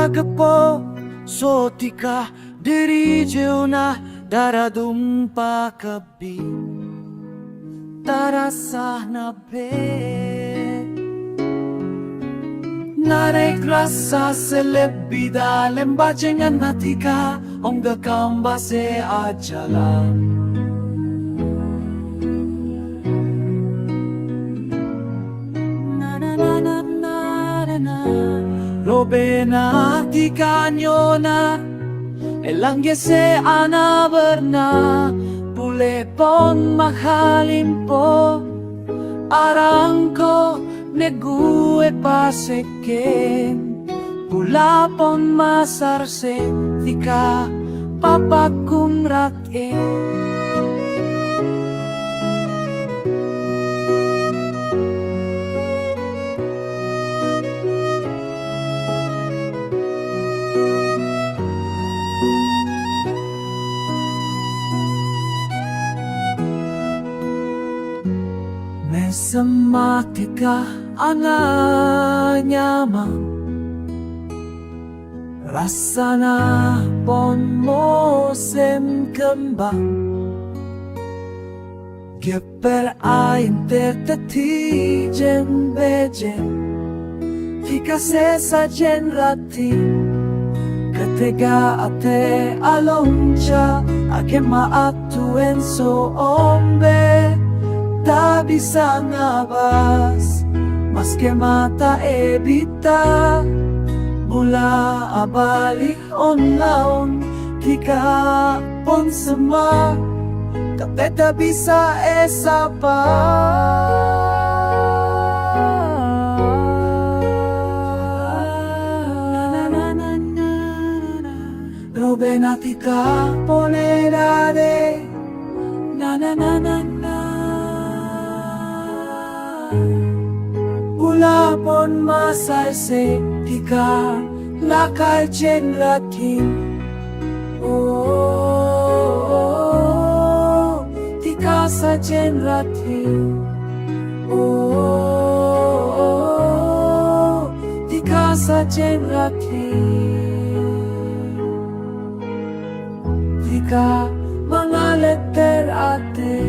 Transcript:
nagapo sotika dirige una daradumpa kabi tarasah nabe naregrasa selebida lembajengan natika onga kambase ajalan Robe na ti kanyona Elangge se ana berna Bule pon mahalin po Arangko negue paseken Pula pon masarse tika papakum rake Sematika anganyama Rasana pon mosem kembang Geper ain tertati jen bejen Fika sesa jen rati Ketega ate aloncha Ake maatuen so ombe Tak bisa ngabas Maske mata ebita Mula abalik on laon Tika pon sema Tapi tak bisa esapa Robe na tika ponerade Na na na na na Ula pon masarse tika lakal jen ratin Oh, tika sa jen ratin Oh, tika sa jen ratin Tika mga letter ate